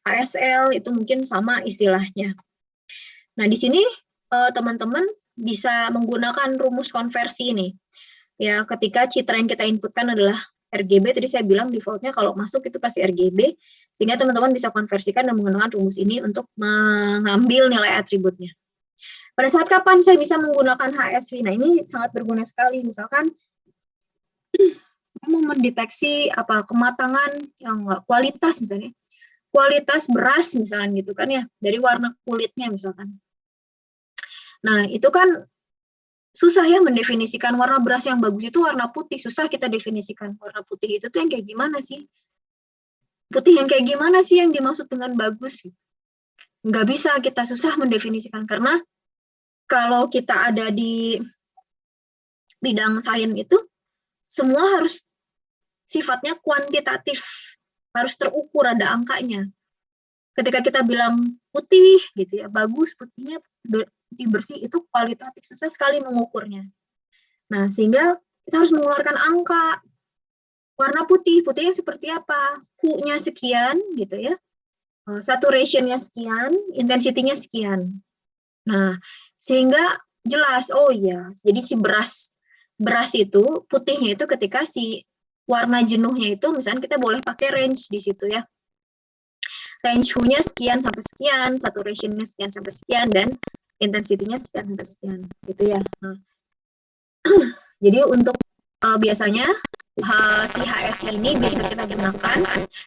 Speaker 1: HSL itu mungkin sama istilahnya. Nah, di sini teman-teman bisa menggunakan rumus konversi ini. Ya, ketika citra yang kita inputkan adalah RGB, tadi saya bilang defaultnya kalau masuk itu pasti RGB, sehingga teman-teman bisa konversikan dan menggunakan rumus ini untuk mengambil nilai atributnya. Pada saat kapan saya bisa menggunakan HSV? Nah, ini sangat berguna sekali. Misalkan mau mendeteksi kematangan yang kualitas misalnya. Kualitas beras misalnya gitu kan ya, dari warna kulitnya misalkan. Nah, itu kan susah ya mendefinisikan warna beras yang bagus itu warna putih, susah kita definisikan. Warna putih itu tuh yang kayak gimana sih? Putih yang kayak gimana sih yang dimaksud dengan bagus? Nggak bisa, kita susah mendefinisikan karena kalau kita ada di bidang sains itu, semua harus sifatnya kuantitatif, harus terukur, ada angkanya. Ketika kita bilang putih gitu ya, bagus putihnya putih bersih, itu kualitatif, susah sekali mengukurnya. Nah, sehingga kita harus mengeluarkan angka. Warna putih, putihnya seperti apa? Hu-nya sekian gitu ya. Saturation-nya sekian, intensity-nya sekian. Nah, sehingga jelas, oh iya, jadi si beras itu putihnya itu ketika si warna jenuhnya itu misalnya kita boleh pakai range di situ ya. Range Hu-nya sekian sampai sekian, saturation-nya sekian sampai sekian, dan intensity-nya sekian sampai sekian, gitu ya. Nah, jadi untuk biasanya si HS ini bisa kita gunakan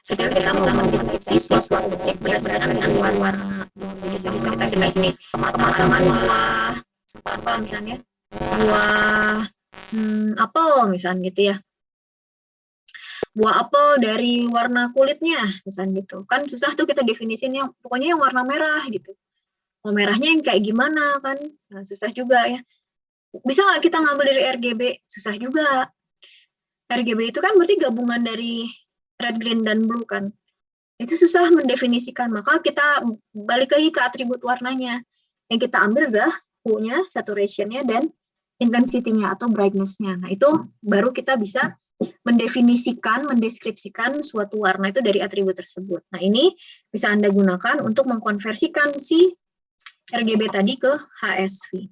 Speaker 1: ketika kita mau mendeteksi suatu objek berdasarkan dengan warna. Jadi kita di sini kematangan buah apa misalnya buah apel misalnya gitu ya. Buah apel dari warna kulitnya misalnya gitu kan, susah tuh kita definisin yang pokoknya yang warna merah gitu. Oh, merahnya yang kayak gimana kan, nah, susah juga ya. Bisa nggak kita ngambil dari RGB? Susah juga. RGB itu kan berarti gabungan dari red, green, dan blue kan, itu susah mendefinisikan. Maka kita balik lagi ke atribut warnanya, yang kita ambil adalah Hu-nya, saturation-nya, dan intensity-nya atau brightness-nya. Nah, itu baru kita bisa mendefinisikan, mendeskripsikan suatu warna itu dari atribut tersebut. Nah, ini bisa Anda gunakan untuk mengkonversikan si RGB tadi ke HSV.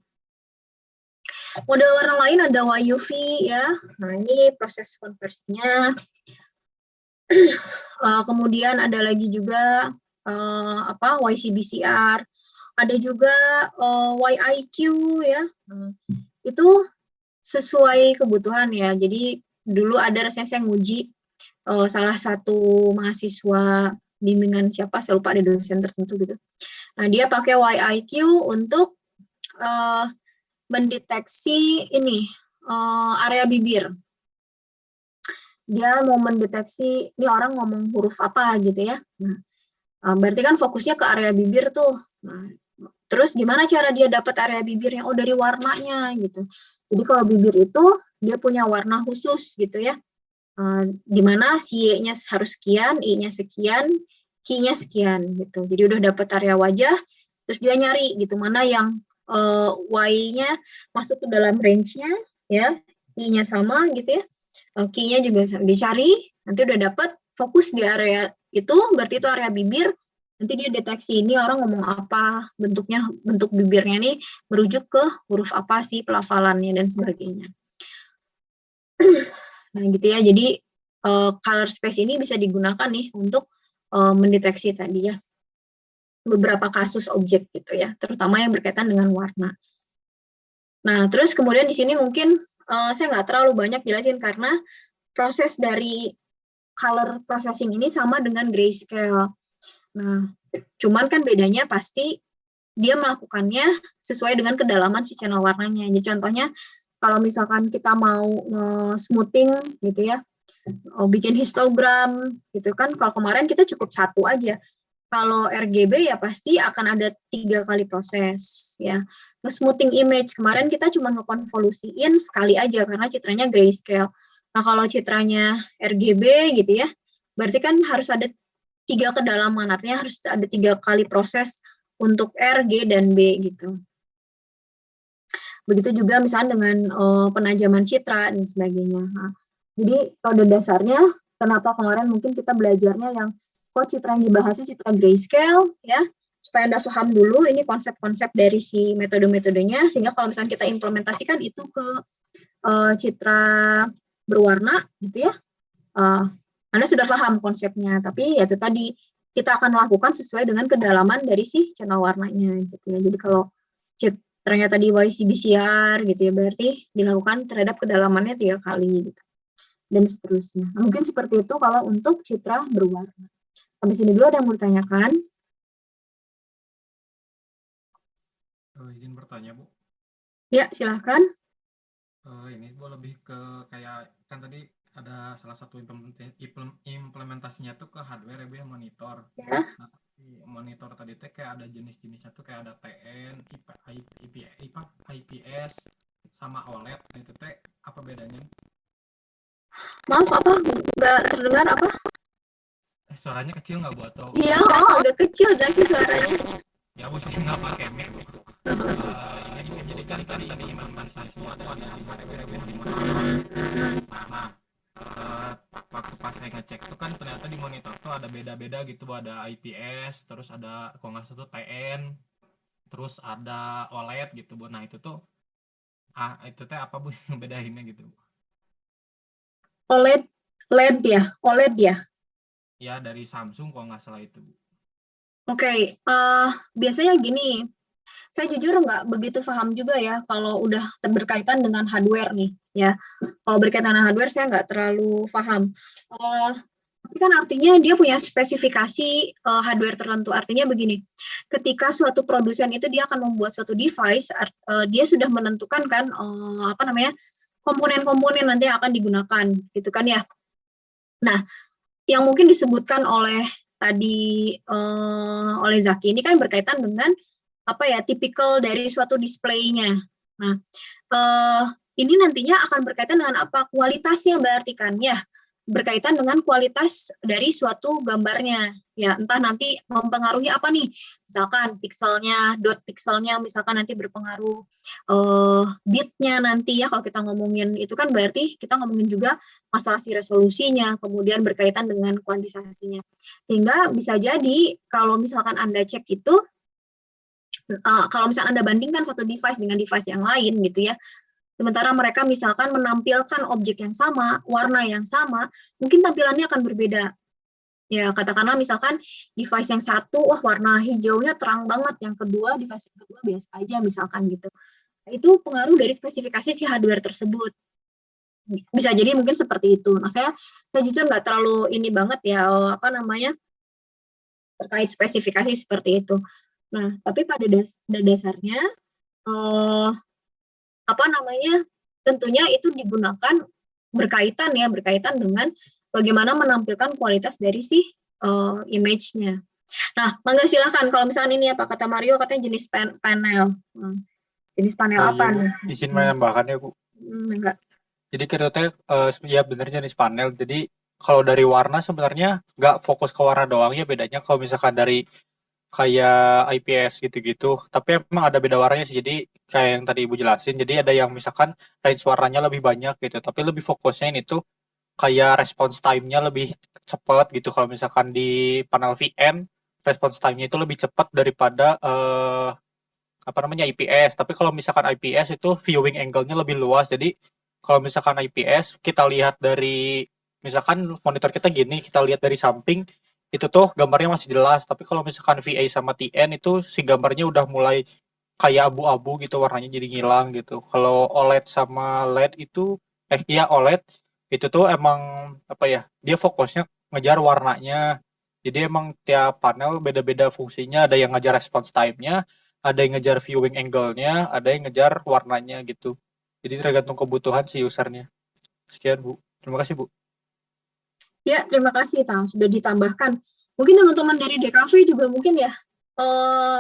Speaker 1: Model warna lain ada YUV ya. Nah, ini proses konversinya. Kemudian ada lagi juga YCBCR. Ada juga YIQ ya. Itu sesuai kebutuhan ya. Jadi dulu ada rasanya saya nguji salah satu mahasiswa bimbingan siapa, saya lupa, ada dosen tertentu gitu. Nah, dia pakai YIQ untuk mendeteksi ini area bibir. Dia mau mendeteksi ini orang ngomong huruf apa gitu ya. Nah, berarti kan fokusnya ke area bibir tuh. Nah, terus gimana cara dia dapat area bibirnya? Oh, dari warnanya gitu. Jadi kalau bibir itu dia punya warna khusus gitu ya. Di mana si Y-nya harus sekian, I-nya sekian, Q-nya sekian gitu. Jadi udah dapat area wajah, terus dia nyari gitu mana yang Y-nya masuk ke dalam range-nya ya, I-nya sama gitu ya. Q-nya juga dicari, nanti udah dapat fokus di area itu, berarti itu area bibir. Nanti dia deteksi ini orang ngomong apa, bentuknya, bentuk bibirnya nih merujuk ke huruf apa sih, pelafalannya dan sebagainya. Nah, gitu ya. Jadi color space ini bisa digunakan nih untuk mendeteksi tadi ya beberapa kasus objek gitu ya, terutama yang berkaitan dengan warna. Nah, terus kemudian di sini mungkin saya nggak terlalu banyak jelasin karena proses dari color processing ini sama dengan grayscale. Nah, cuman kan bedanya pasti dia melakukannya sesuai dengan kedalaman si channel warnanya. Jadi contohnya kalau misalkan kita mau smoothing gitu ya, bikin histogram gitu kan, kalau kemarin kita cukup satu aja. Kalau RGB ya pasti akan ada 3 kali proses ya. Nge-smoothing image kemarin kita cuma ngekonvolusiin sekali aja karena citranya grayscale. Nah, kalau citranya RGB gitu ya, berarti kan harus ada 3 kedalaman, artinya harus ada 3 kali proses untuk R, G, dan B gitu. Begitu juga misalnya dengan penajaman citra dan sebagainya. Nah, jadi pada dasarnya kenapa kemarin mungkin kita belajarnya yang kok citra yang dibahasnya citra grayscale ya, supaya Anda paham dulu ini konsep-konsep dari si metode-metodenya, sehingga kalau misalnya kita implementasikan itu ke citra berwarna gitu ya, Anda sudah paham konsepnya. Tapi ya itu tadi, kita akan lakukan sesuai dengan kedalaman dari si channel warnanya gitu ya. Jadi kalau ternyata di YCBCR gitu ya, berarti dilakukan terhadap kedalamannya 3 kali gitu. Dan seterusnya. Nah, mungkin seperti itu kalau untuk citra berwarna. Sampai sini dulu ada yang mau ditanyakan?
Speaker 2: Izin bertanya, Bu.
Speaker 1: Ya, silahkan.
Speaker 2: Ini Bu lebih ke kayak kan tadi ada salah satu implementasinya tuh ke hardware ya Bu, yang monitor.
Speaker 1: Ya.
Speaker 2: Nah, di monitor tadi teh kayak ada jenis-jenisnya tuh kayak ada TN, IPS sama OLED. Itu teh apa bedanya?
Speaker 1: Maaf, apa? Nggak terdengar apa?
Speaker 2: Suaranya kecil nggak Bu atau?
Speaker 1: Iya, agak kecil Zaki suaranya.
Speaker 2: Ya Bu, saya nggak pakai mic Bu. Ini jadi kan tadi implementasi semua tuh ada di hardware di monitor. Nah, waktu pas saya ngecek tuh kan ternyata di monitor tuh ada beda-beda gitu Bu, ada IPS, terus ada kalau nggak salah tuh TN, terus ada OLED gitu Bu. Nah itu tuh itu teh apa Bu yang bedainnya gitu Bu?
Speaker 1: OLED ya.
Speaker 2: Ya dari Samsung kalau nggak salah itu Bu.
Speaker 1: Oke, biasanya gini, saya jujur nggak begitu paham juga ya kalau udah berkaitan dengan hardware nih ya. Kalau berkaitan dengan hardware saya nggak terlalu paham. Tapi kan artinya dia punya spesifikasi hardware tertentu. Artinya begini, ketika suatu produsen itu dia akan membuat suatu device, dia sudah menentukan kan komponen-komponen nanti yang akan digunakan, gitu kan ya. Nah, yang mungkin disebutkan oleh tadi oleh Zaki ini kan berkaitan dengan tipikal dari suatu display-nya. Nah, ini nantinya akan berkaitan dengan apa? Kualitasnya berarti kan ya, berkaitan dengan kualitas dari suatu gambarnya. Ya, entah nanti mempengaruhi apa nih? Misalkan pixelnya, dot pixelnya misalkan nanti berpengaruh bitnya nanti ya, kalau kita ngomongin itu kan berarti kita ngomongin juga masalah si resolusinya, kemudian berkaitan dengan kuantitasasinya. Sehingga bisa jadi kalau misalkan Anda cek itu, kalau misalkan Anda bandingkan satu device dengan device yang lain gitu ya, sementara mereka misalkan menampilkan objek yang sama, warna yang sama, mungkin tampilannya akan berbeda. Ya, katakanlah misalkan device yang satu, wah warna hijaunya terang banget, yang kedua, device yang kedua biasa aja misalkan gitu. Itu pengaruh dari spesifikasi si hardware tersebut. Bisa jadi mungkin seperti itu. Nah, saya jujur nggak terlalu ini banget ya, terkait spesifikasi seperti itu. Nah, tapi pada dasarnya, tentunya itu digunakan berkaitan dengan bagaimana menampilkan kualitas dari si image-nya. Nah, mangga silakan kalau misalnya ini apa kata Mario katanya jenis panel. Jenis panel apa nih?
Speaker 4: Izin menambahkan ya Bu.
Speaker 1: Enggak.
Speaker 4: Jadi kita ya benar jenis panel. Jadi kalau dari warna sebenarnya nggak fokus ke warna doang ya, bedanya kalau misalkan dari kayak IPS gitu-gitu, tapi emang ada beda warnanya sih. Jadi kayak yang tadi Ibu jelasin, jadi ada yang misalkan range warnanya lebih banyak gitu, tapi lebih fokusnya ini tuh kayak response time-nya lebih cepat gitu. Kalau misalkan di panel VM, response time-nya itu lebih cepat daripada IPS. Tapi kalau misalkan IPS itu viewing angle-nya lebih luas. Jadi kalau misalkan IPS kita lihat dari misalkan monitor kita gini, kita lihat dari samping itu tuh gambarnya masih jelas. Tapi kalau misalkan VA sama TN itu si gambarnya udah mulai kayak abu-abu gitu, warnanya jadi ngilang gitu. Kalau OLED sama LED itu OLED itu tuh emang dia fokusnya ngejar warnanya. Jadi emang tiap panel beda-beda fungsinya, ada yang ngejar response time-nya, ada yang ngejar viewing angle-nya, ada yang ngejar warnanya gitu. Jadi tergantung kebutuhan si usernya. Sekian Bu. Terima kasih Bu.
Speaker 1: Ya, terima kasih Tang sudah ditambahkan. Mungkin teman-teman dari DKV juga mungkin ya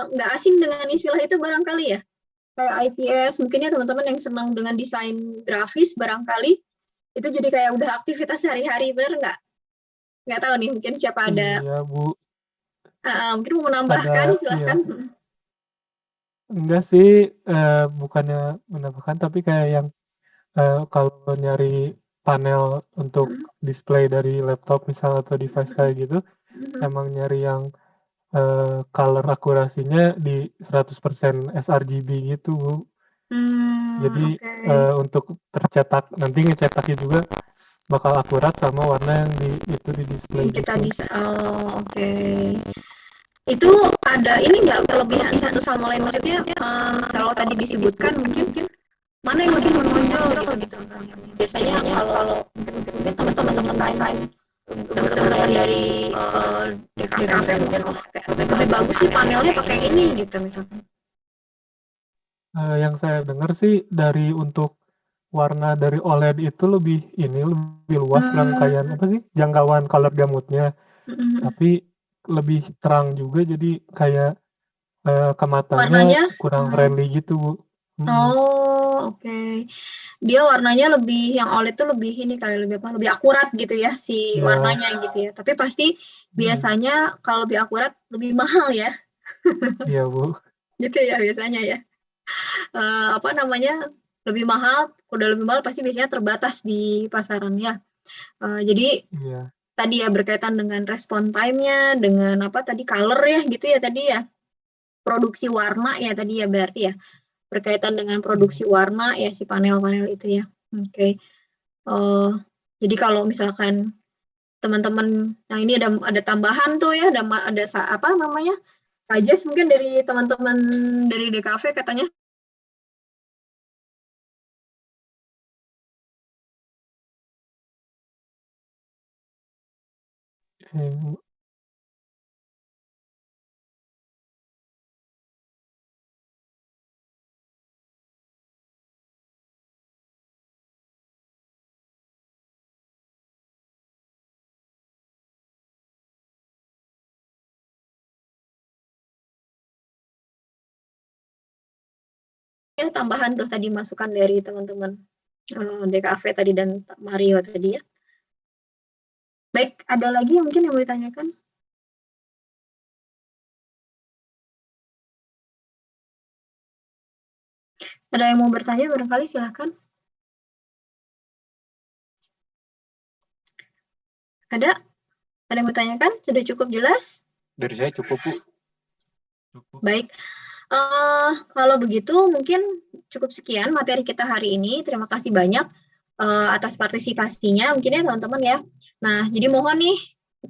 Speaker 1: nggak asing dengan istilah itu barangkali ya. Kayak IPS, mungkin ya teman-teman yang senang dengan desain grafis barangkali itu jadi kayak udah aktivitas sehari-hari, bener nggak? Nggak tahu nih, mungkin siapa ada.
Speaker 5: Iya Bu.
Speaker 1: Mungkin mau menambahkan, silahkan.
Speaker 5: Iya. Enggak sih, bukannya menambahkan, tapi kayak yang kalau nyari panel untuk display dari laptop misal atau device kayak gitu, emang nyari yang color akurasinya di 100% sRGB gitu Bu. Jadi untuk tercetak, nanti ngecetaknya juga bakal akurat sama warna yang di display
Speaker 1: kita
Speaker 5: gitu.
Speaker 1: bisa, oke. Itu ada ini nggak kelebihan satu sama lain, maksudnya kalau tadi disebutkan mungkin mana yang lebih menonjol gitu misalnya. Biasanya kalau mungkin teman-teman desain teman-teman dari DKV mungkin kayak lebih bagus nih panelnya pakai ini gitu misalkan.
Speaker 5: Yang saya dengar sih dari untuk warna dari OLED itu lebih luas rangkaian apa sih, jangkauan color gamutnya, tapi lebih terang juga jadi kayak, ke matanya
Speaker 1: Warnanya
Speaker 5: kurang friendly gitu, Bu.
Speaker 1: Oh, oke. Dia warnanya lebih, yang OLED itu lebih ini kali, lebih akurat gitu ya si warnanya gitu ya. Tapi pasti biasanya kalau lebih akurat lebih mahal ya.
Speaker 5: Iya, Bu.
Speaker 1: Gitu ya biasanya ya. Apa namanya, lebih mahal, udah lebih mahal pasti biasanya terbatas di pasaran ya. Jadi
Speaker 5: Iya.
Speaker 1: tadi ya berkaitan dengan respon time-nya, dengan apa tadi color ya gitu ya tadi ya. Produksi warna ya tadi ya berarti ya. Berkaitan dengan produksi warna ya si panel-panel itu ya. Oke. Jadi kalau misalkan teman-teman, nah ini ada tambahan tuh ya, ada apa namanya, Kajes mungkin dari teman-teman dari DKV katanya. Ya, tambahan tuh tadi masukan dari teman-teman DKV tadi dan Mario tadi ya. Baik, ada lagi mungkin yang mau ditanyakan? Ada yang mau bertanya barangkali silakan. Ada? Ada yang mau ditanyakan? Sudah cukup jelas?
Speaker 4: Dari saya cukup, Bu.
Speaker 2: Cukup.
Speaker 1: Baik. Kalau begitu mungkin cukup sekian materi kita hari ini. Terima kasih banyak atas partisipasinya mungkin ya teman-teman ya. Nah, jadi mohon nih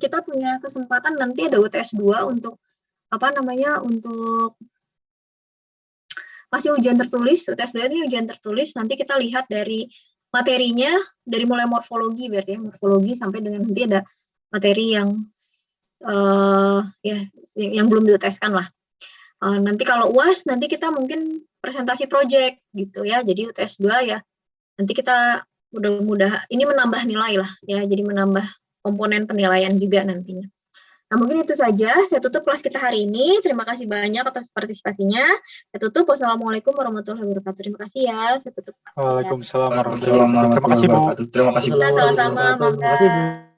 Speaker 1: kita punya kesempatan nanti ada UTS 2 untuk apa namanya, untuk masih ujian tertulis. UTS 2 ini ujian tertulis, nanti kita lihat dari materinya dari mulai morfologi berarti ya, morfologi sampai dengan nanti ada materi yang ya yang belum diuteskan lah. Nanti kalau UAS nanti kita mungkin presentasi project gitu ya. Jadi UTS 2 ya nanti kita mudah-mudahan ini menambah nilai lah ya. Jadi menambah komponen penilaian juga nantinya. Nah, mungkin itu saja. Saya tutup kelas kita hari ini. Terima kasih banyak atas partisipasinya. Saya tutup. Wassalamualaikum warahmatullahi wabarakatuh. Terima kasih ya. Saya tutup.
Speaker 4: Waalaikumsalam warahmatullahi wabarakatuh. Terima kasih, Bu.
Speaker 3: Terima kasih, Bu.
Speaker 1: Sama-sama.